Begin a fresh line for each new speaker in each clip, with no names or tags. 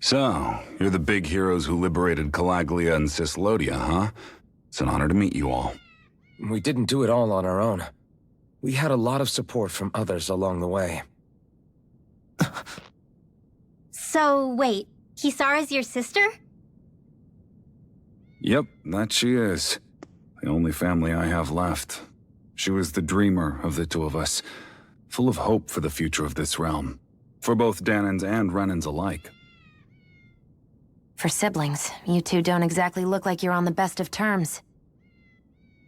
So, you're the big heroes who liberated Calaglia and Cislodia, huh? It's an honor to meet you all.
We didn't do it all on our own. We had a lot of support from others along the way.
So, wait, Kisara's your sister?
Yep, that she is. The only family I have left. She was the dreamer of the two of us, full of hope for the future of this realm, for both Danans and Renans alike.
For siblings, you two don't exactly look like you're on the best of terms.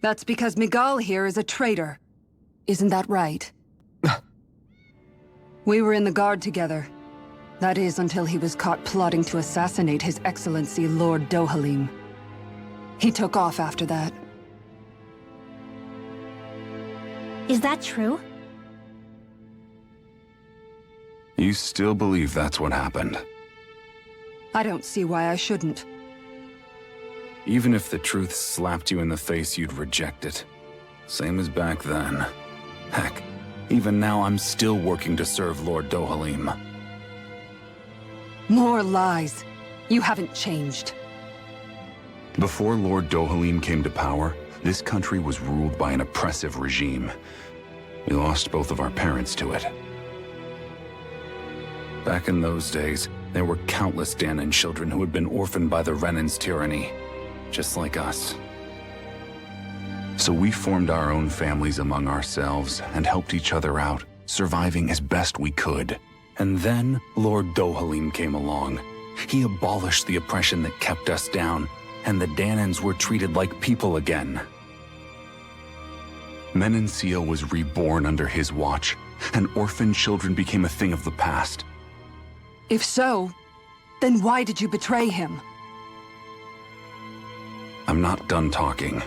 That's because Miguel here is a traitor. Isn't that right? We were in the Guard together. That is, until he was caught plotting to assassinate His Excellency Lord Dohalim. He took off after that.
Is that true?
You still believe that's what happened?
I don't see why I shouldn't.
Even if the truth slapped you in the face, you'd reject it. Same as back then. Heck, even now I'm still working to serve Lord Dohalim.
More lies. You haven't changed.
Before Lord Dohalim came to power, this country was ruled by an oppressive regime. We lost both of our parents to it. Back in those days, there were countless Danan children who had been orphaned by the Renan's tyranny, just like us. So we formed our own families among ourselves and helped each other out, surviving as best we could. And then Lord Dohalim came along. He abolished the oppression that kept us down, and the Danans were treated like people again. Menancia was reborn under his watch, and orphaned children became a thing of the past.
If so, then why did you betray him?
I'm not done talking.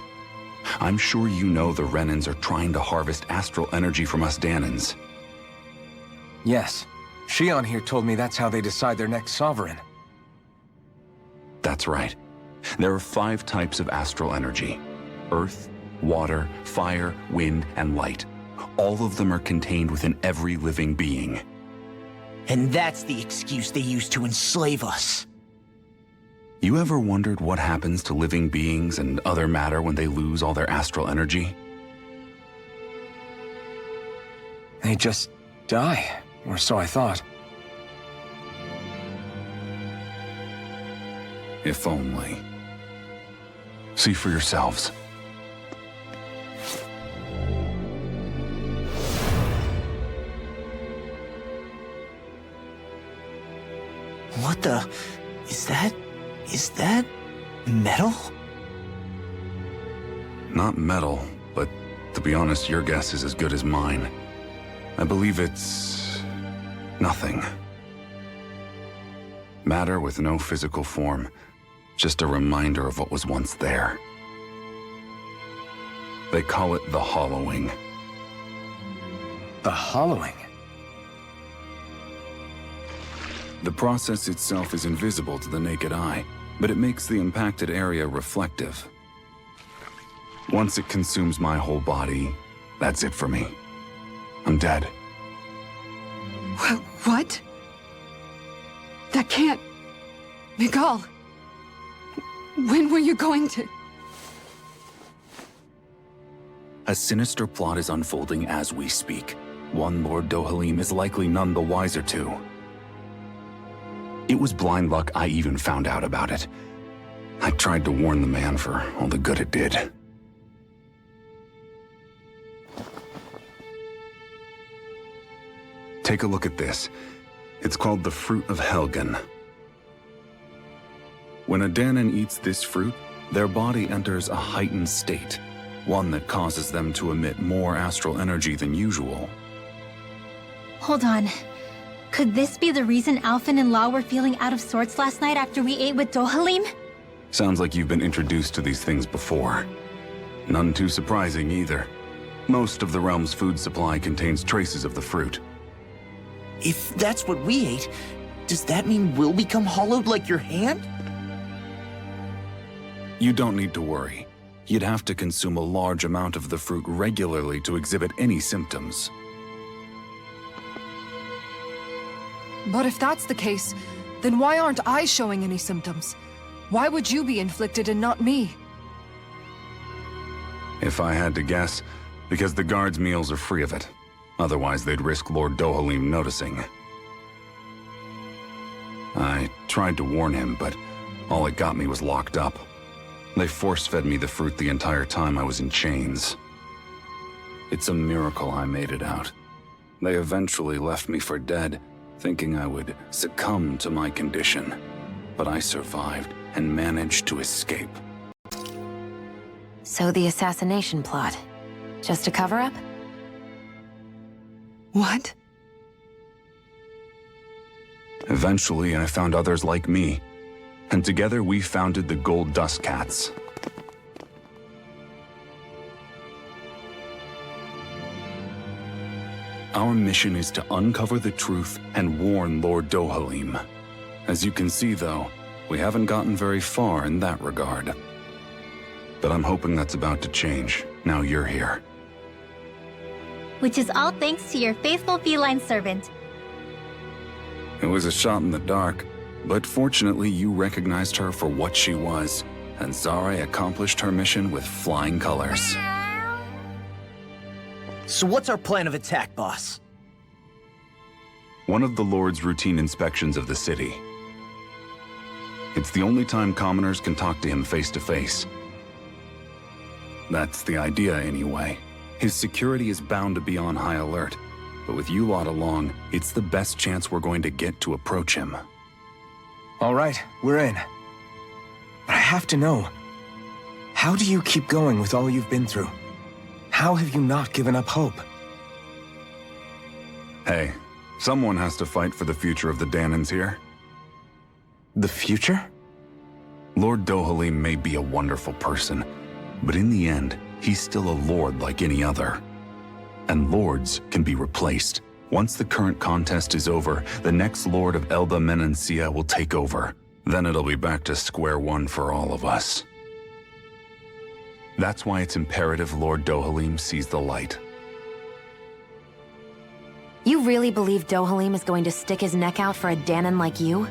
I'm sure you know the Renans are trying to harvest astral energy from us Danans.
Yes. Shion here told me that's how they decide their next sovereign.
That's right. There are 5 types of astral energy: earth, water, fire, wind, and light. All of them are contained within every living being.
And that's the excuse they use to enslave us.
You ever wondered what happens to living beings and other matter when they lose all their astral energy?
They just die, or so I thought.
If only. See for yourselves.
What the... Is that metal?
Not metal, but to be honest, your guess is as good as mine. I believe it's... nothing. Matter with no physical form. Just a reminder of what was once there. They call it the hollowing.
The hollowing?
The process itself is invisible to the naked eye, but it makes the impacted area reflective. Once it consumes my whole body, that's it for me. I'm dead.
What? That can't... Miguel... When were you going to...
A sinister plot is unfolding as we speak. One Lord Dohalim is likely none the wiser to. It was blind luck I even found out about it. I tried to warn the man for all the good it did. Take a look at this. It's called the Fruit of Helgen. When a Danan eats this fruit, their body enters a heightened state, one that causes them to emit more astral energy than usual.
Hold on. Could this be the reason Alphen and Law were feeling out of sorts last night after we ate with Dohalim?
Sounds like you've been introduced to these things before. None too surprising either. Most of the realm's food supply contains traces of the fruit.
If that's what we ate, does that mean we'll become hollowed like your hand?
You don't need to worry. You'd have to consume a large amount of the fruit regularly to exhibit any symptoms.
But if that's the case, Then why aren't I showing any symptoms? Why would you be inflicted and not me?
If I had to guess, because the guards' meals are free of it. Otherwise, they'd risk Lord Dohalim noticing. I tried to warn him, but all it got me was locked up. They force-fed me the fruit the entire time I was in chains. It's a miracle I made it out. They eventually left me for dead, thinking I would succumb to my condition. But I survived and managed to escape.
So the assassination plot, just a cover-up?
What?
Eventually, I found others like me, and together we founded the Gold Dust Cats. Our mission is to uncover the truth and warn Lord Dohalim. As you can see, though, we haven't gotten very far in that regard. But I'm hoping that's about to change, now you're here.
Which is all thanks to your faithful feline servant.
It was a shot in the dark, but fortunately you recognized her for what she was, and Zare accomplished her mission with flying colors.
So what's our plan of attack, boss?
One of the Lord's routine inspections of the city. It's the only time commoners can talk to him face to face. That's the idea, anyway. His security is bound to be on high alert, but with you lot along, it's the best chance we're going to get to approach him.
All right, we're in. But I have to know, how do you keep going with all you've been through? How have you not given up hope?
Hey, someone has to fight for the future of the Danans here.
The future?
Lord Dohalim may be a wonderful person, but in the end, he's still a lord like any other. And lords can be replaced. Once the current contest is over, the next lord of Elde Menancia will take over. Then it'll be back to square one for all of us. That's why it's imperative Lord Dohalim sees the light.
You really believe Dohalim is going to stick his neck out for a Danan like you?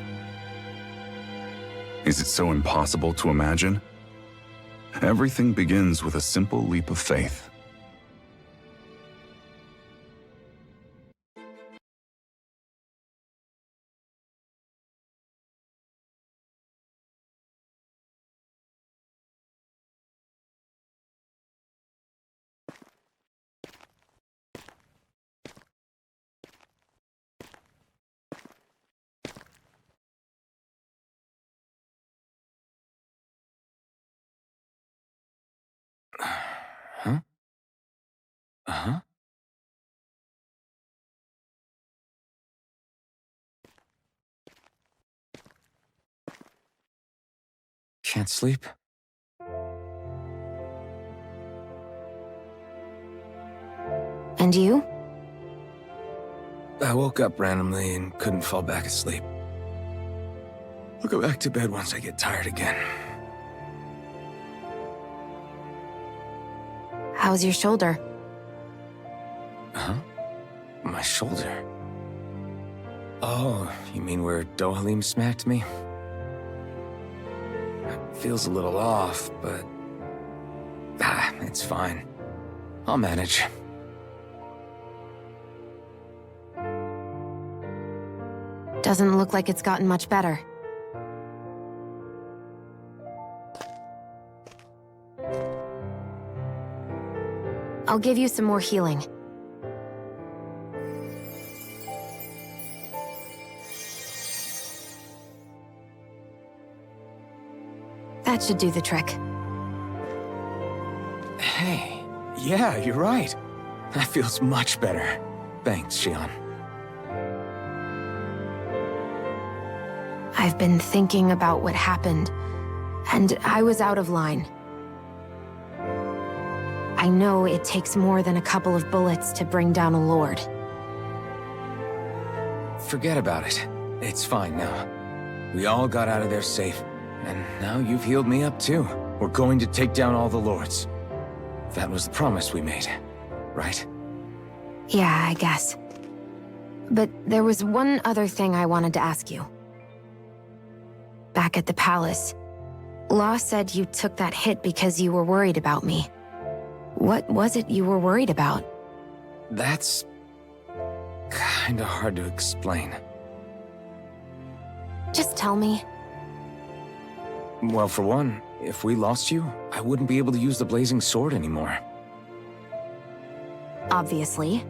Is it so impossible to imagine? Everything begins with a simple leap of faith.
Huh? Uh-huh. Can't sleep?
And you?
I woke up randomly and couldn't fall back asleep. I'll go back to bed once I get tired again.
How's your shoulder?
Huh? My shoulder? Oh, you mean where Dohalim smacked me? It feels a little off, but... it's fine. I'll manage.
Doesn't look like it's gotten much better. I'll give you some more healing. That should do the trick.
Hey, yeah, you're right. That feels much better. Thanks, Shion.
I've been thinking about what happened, and I was out of line. I know it takes more than a couple of bullets to bring down a lord.
Forget about it. It's fine now. We all got out of there safe, and now you've healed me up too. We're going to take down all the lords. That was the promise we made, right?
Yeah, I guess. But there was one other thing I wanted to ask you. back at the palace. Law said you took that hit because you were worried about me. What was it you were worried about?
That's kinda hard to explain.
Just tell me.
Well, for one, if we lost you, I wouldn't be able to use the blazing sword anymore.
Obviously.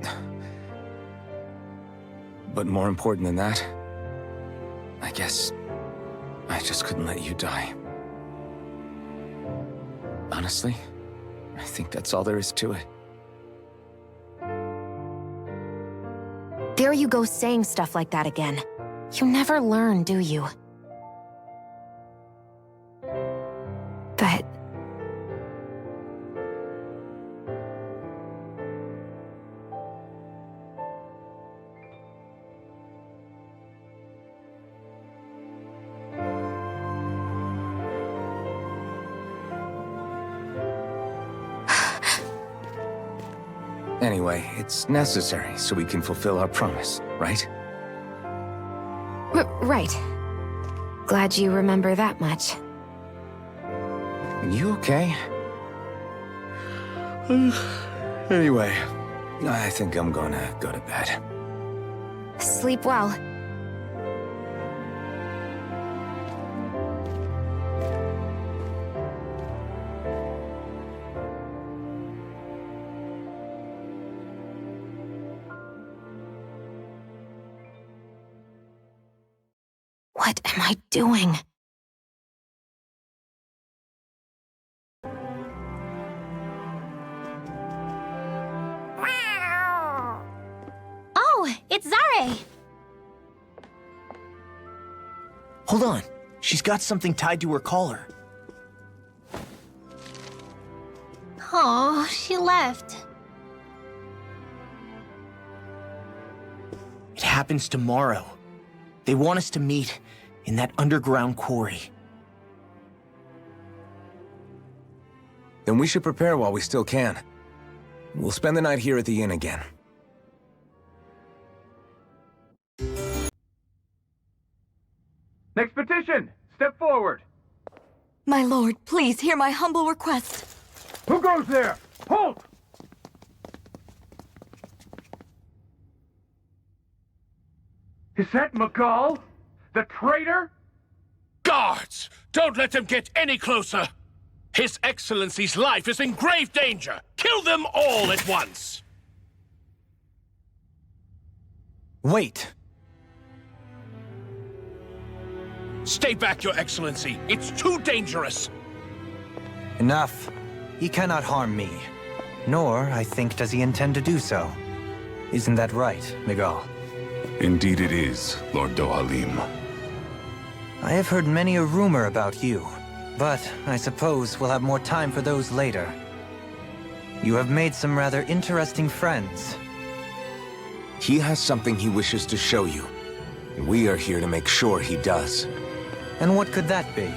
But more important than that, I guess I just couldn't let you die. Honestly, I think that's all there is to it.
There you go saying stuff like that again. You never learn, do you? But...
Anyway, it's necessary so we can fulfill our promise, right?
right. Glad you remember that much.
You okay? Anyway, I think I'm gonna go to bed.
Sleep well. What am I doing?
Oh, it's Zare!
Hold on. She's got something tied to her collar.
Oh, she left.
It happens tomorrow. They want us to meet in that underground quarry.
Then we should prepare while we still can. We'll spend the night here at the inn again.
Next petition! Step forward!
My lord, please hear my humble request.
Who goes there? Halt! Is that McGall? The traitor?
Guards! Don't let them get any closer! His Excellency's life is in grave danger! Kill them all at once!
Wait!
Stay back, Your Excellency! It's too dangerous!
Enough. He cannot harm me. Nor, I think, does he intend to do so. Isn't that right, Miguel?
Indeed it is, Lord Dohalim.
I have heard many a rumor about you, but I suppose we'll have more time for those later. You have made some rather interesting friends.
He has something he wishes to show you. We are here to make sure he does.
And what could that be?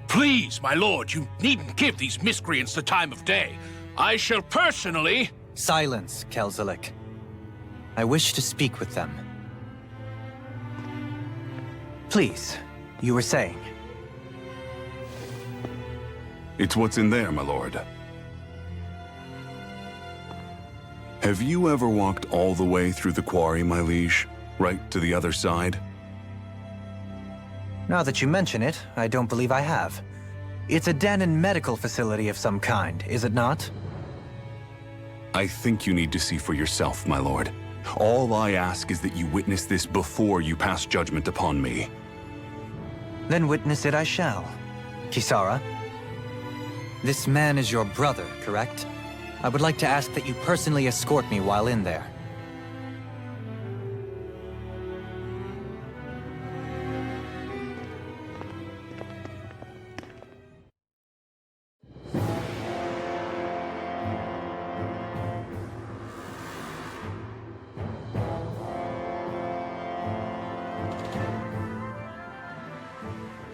Please, my lord, you needn't give these miscreants the time of day. I shall personally...
Silence, Kelzelik. I wish to speak with them. Please, you were saying.
It's what's in there, my lord. Have you ever walked all the way through the quarry, my liege? Right to the other side?
Now that you mention it, I don't believe I have. It's a den and medical facility of some kind, is it not?
I think you need to see for yourself, my lord. All I ask is that you witness this before you pass judgment upon me.
Then witness it I shall. Kisara, this man is your brother, correct? I would like to ask that you personally escort me while in there.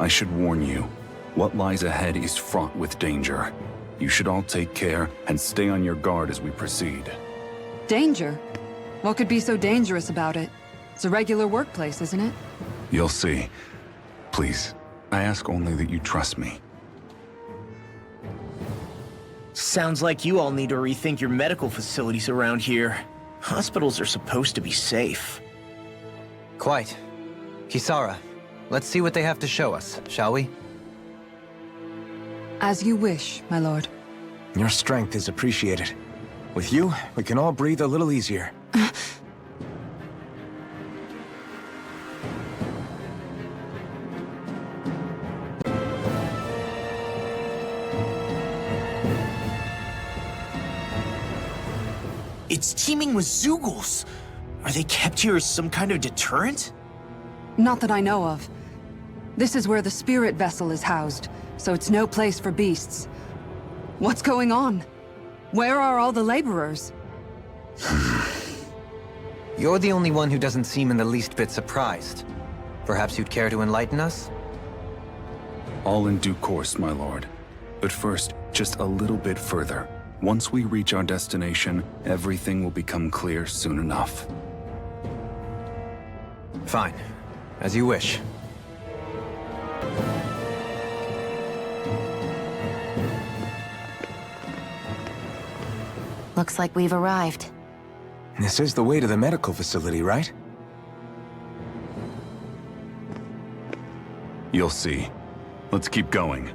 I should warn you, what lies ahead is fraught with danger. You should all take care and stay on your guard as we proceed.
Danger? What could be so dangerous about it? It's a regular workplace, isn't it?
You'll see. Please, I ask only that you trust me.
Sounds like you all need to rethink your medical facilities around here. Hospitals are supposed to be safe.
Quite. Kisara, let's see what they have to show us, shall we?
As you wish, my lord.
Your strength is appreciated. With you, we can all breathe a little easier.
It's teeming with Zeugles. Are they kept here as some kind of deterrent?
Not that I know of. This is where the spirit vessel is housed, so it's no place for beasts. What's going on? Where are all the laborers?
You're the only one who doesn't seem in the least bit surprised. Perhaps you'd care to enlighten us?
All in due course, my lord. But first, just a little bit further. Once we reach our destination, everything will become clear soon enough.
Fine. As you wish.
Looks like we've arrived.
This is the way to the medical facility, right?
You'll see. Let's keep going.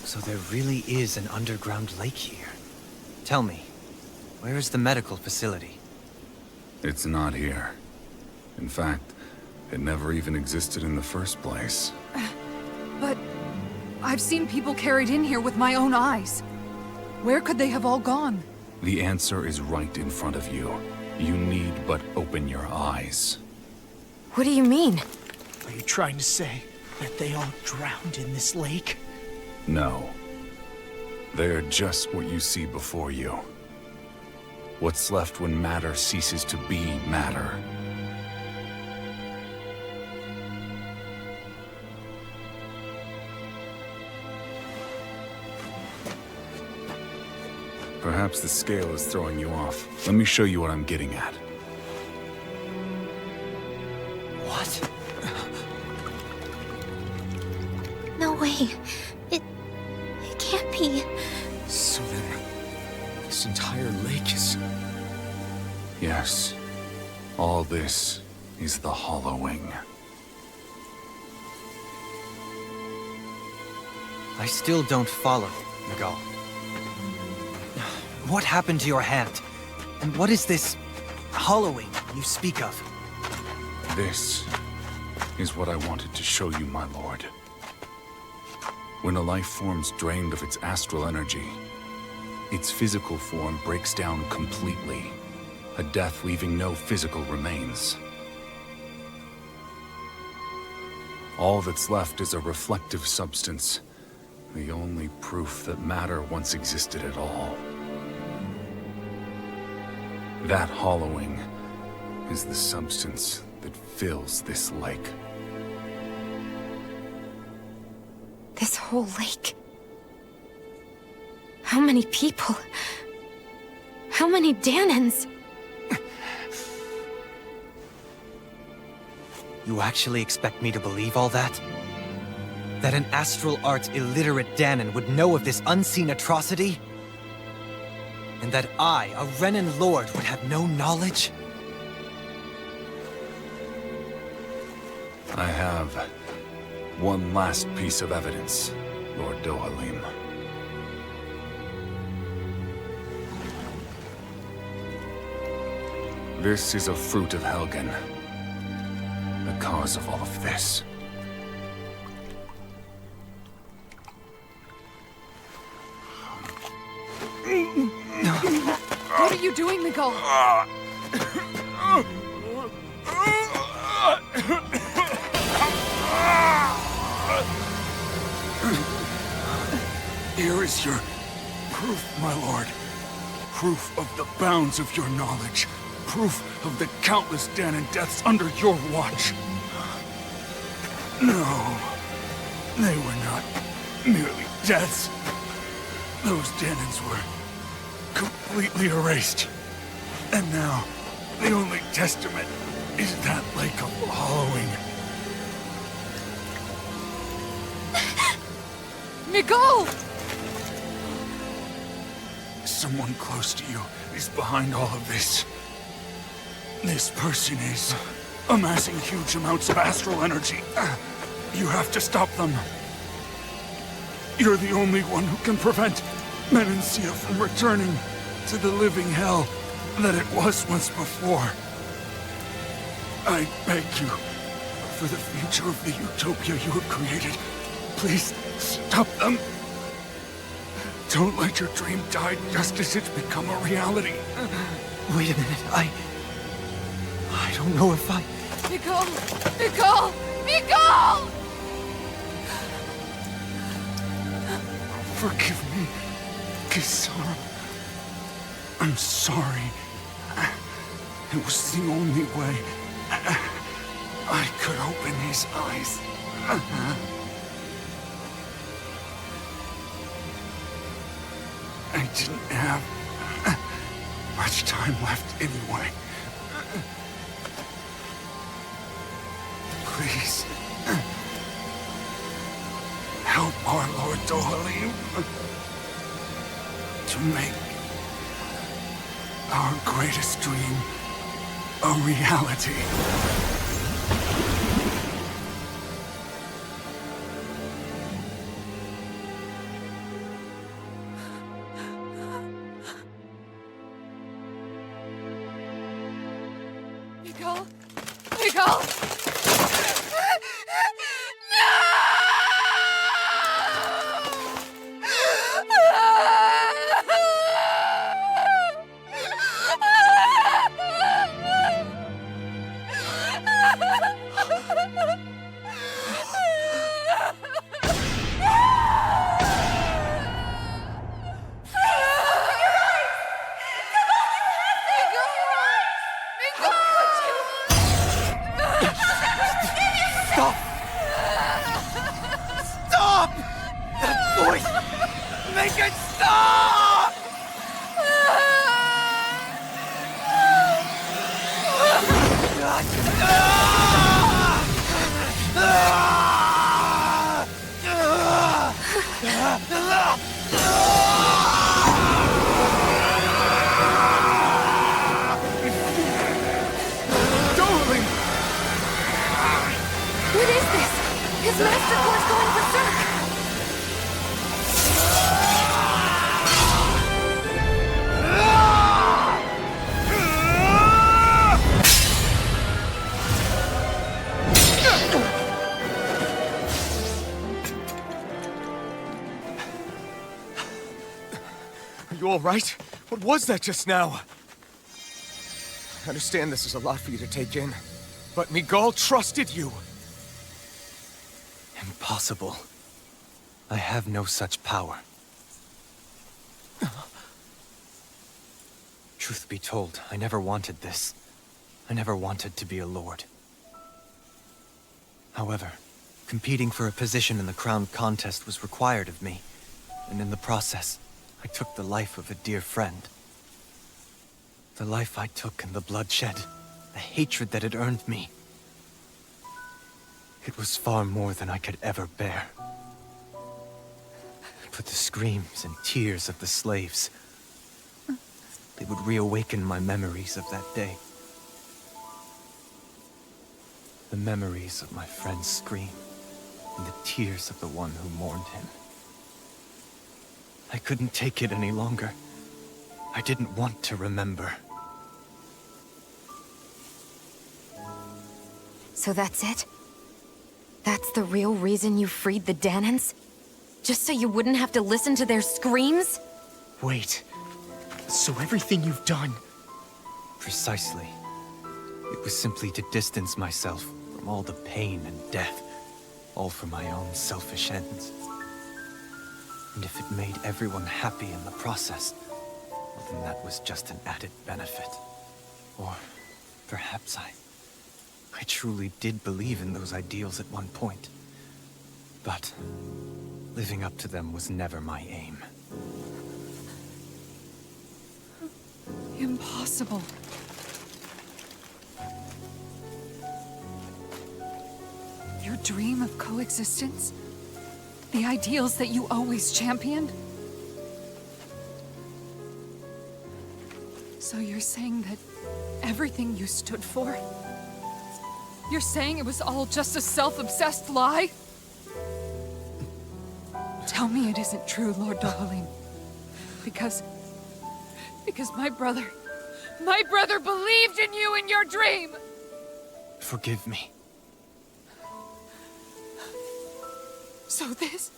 So there really is an underground lake here. Tell me, where is the medical facility?
It's not here. In fact, it never even existed in the first place.
But I've seen people carried in here with my own eyes. Where could they have all gone?
The answer is right in front of you. You need but open your eyes.
What do you mean?
Are you trying to say that they all drowned in this lake?
No. They're just what you see before you. What's left when matter ceases to be matter. Perhaps the scale is throwing you off. Let me show you what I'm getting at.
What?
No way. It can't be.
So then, this entire lake is...
Yes. All this is the hollowing.
I still don't follow, Miguel. What happened to your hand? And what is this hollowing you speak of?
This is what I wanted to show you, my lord. When a life form's drained of its astral energy, its physical form breaks down completely, a death leaving no physical remains. All that's left is a reflective substance, the only proof that matter once existed at all. That hollowing is the substance that fills this lake.
This whole lake. How many people? How many Danans?
You actually expect me to believe all that? That an astral arts illiterate Danan would know of this unseen atrocity? And that I, a Renan lord, would have no knowledge?
I have one last piece of evidence, Lord Dohalim. This is a fruit of Helgen, the cause of all of this.
What are you doing, Miguel?
Here is your proof, my lord. Proof of the bounds of your knowledge. Proof of the countless Danan deaths under your watch. No, they were not merely deaths. Those Danans were completely erased. And now, the only testament is that lake of hollowing.
Miguel!
Someone close to you is behind all of this. This person is amassing huge amounts of astral energy. You have to stop them. You're the only one who can prevent Menancia from returning to the living hell that it was once before. I beg you, for the future of the utopia you have created, please stop them. Don't let your dream die just as it's become a reality.
Wait a minute, I don't know if I...
Miguel! Miguel! Miguel!
Forgive me, Kisara. I'm sorry. It was the only way I could open his eyes. I didn't have much time left anyway. Please, help our Lord Dohalim to make our greatest dream a reality.
Miguel! Miguel!
Stop! Stop! That voice! Make it stop!
What is this? His master core's going berserk!
Are you all right? What was that just now? I understand this is a lot for you to take in, but Miguel trusted you.
Impossible. I have no such power. Truth be told, I never wanted this. I never wanted to be a lord. However, competing for a position in the crown contest was required of me, and in the process, I took the life of a dear friend. The life I took in the bloodshed, the hatred that it earned me. It was far more than I could ever bear. But the screams and tears of the slaves, they would reawaken my memories of that day. The memories of my friend's scream, and the tears of the one who mourned him. I couldn't take it any longer. I didn't want to remember.
So that's it? That's the real reason you freed the Danans? Just so you wouldn't have to listen to their screams?
Wait. So everything you've done...
Precisely. It was simply to distance myself from all the pain and death, all for my own selfish ends. And if it made everyone happy in the process, well, then that was just an added benefit. Or perhaps I truly did believe in those ideals at one point. But living up to them was never my aim.
Impossible. Your dream of coexistence? The ideals that you always championed? So you're saying that everything you stood for? You're saying it was all just a self-obsessed lie? Tell me it isn't true, Lord Dohalim. Because my brother believed in you in your dream!
Forgive me.
So this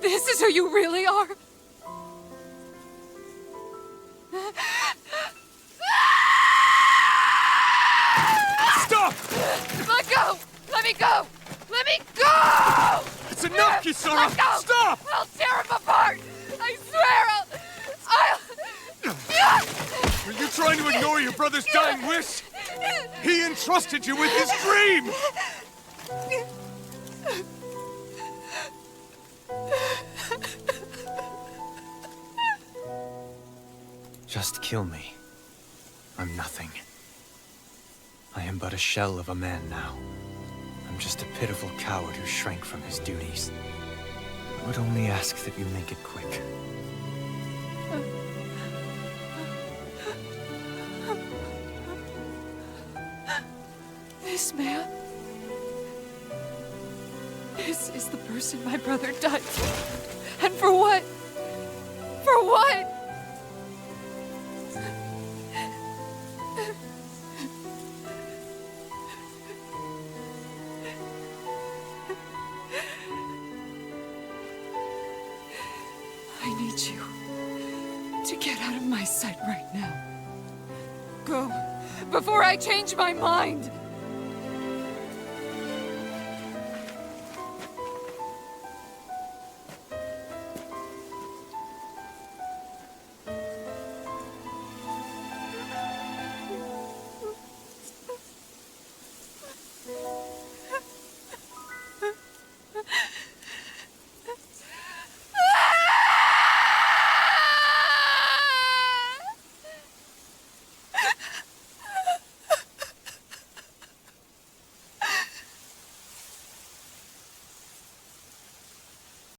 is who you really are?
Stop!
Let go! Let me go! Let me go!
It's enough, Kisara!
Let go!
Stop!
I'll tear him apart! I swear
Are you trying to ignore your brother's dying wish? He entrusted you with his dream! Just kill me. I'm nothing. I am but a shell of a man now. I'm just a pitiful coward who shrank from his duties. I would only ask that you make it quick.
This man... This is the person my brother died for. And for what? For what? I need you to get out of my sight right now. Go, before I change my mind!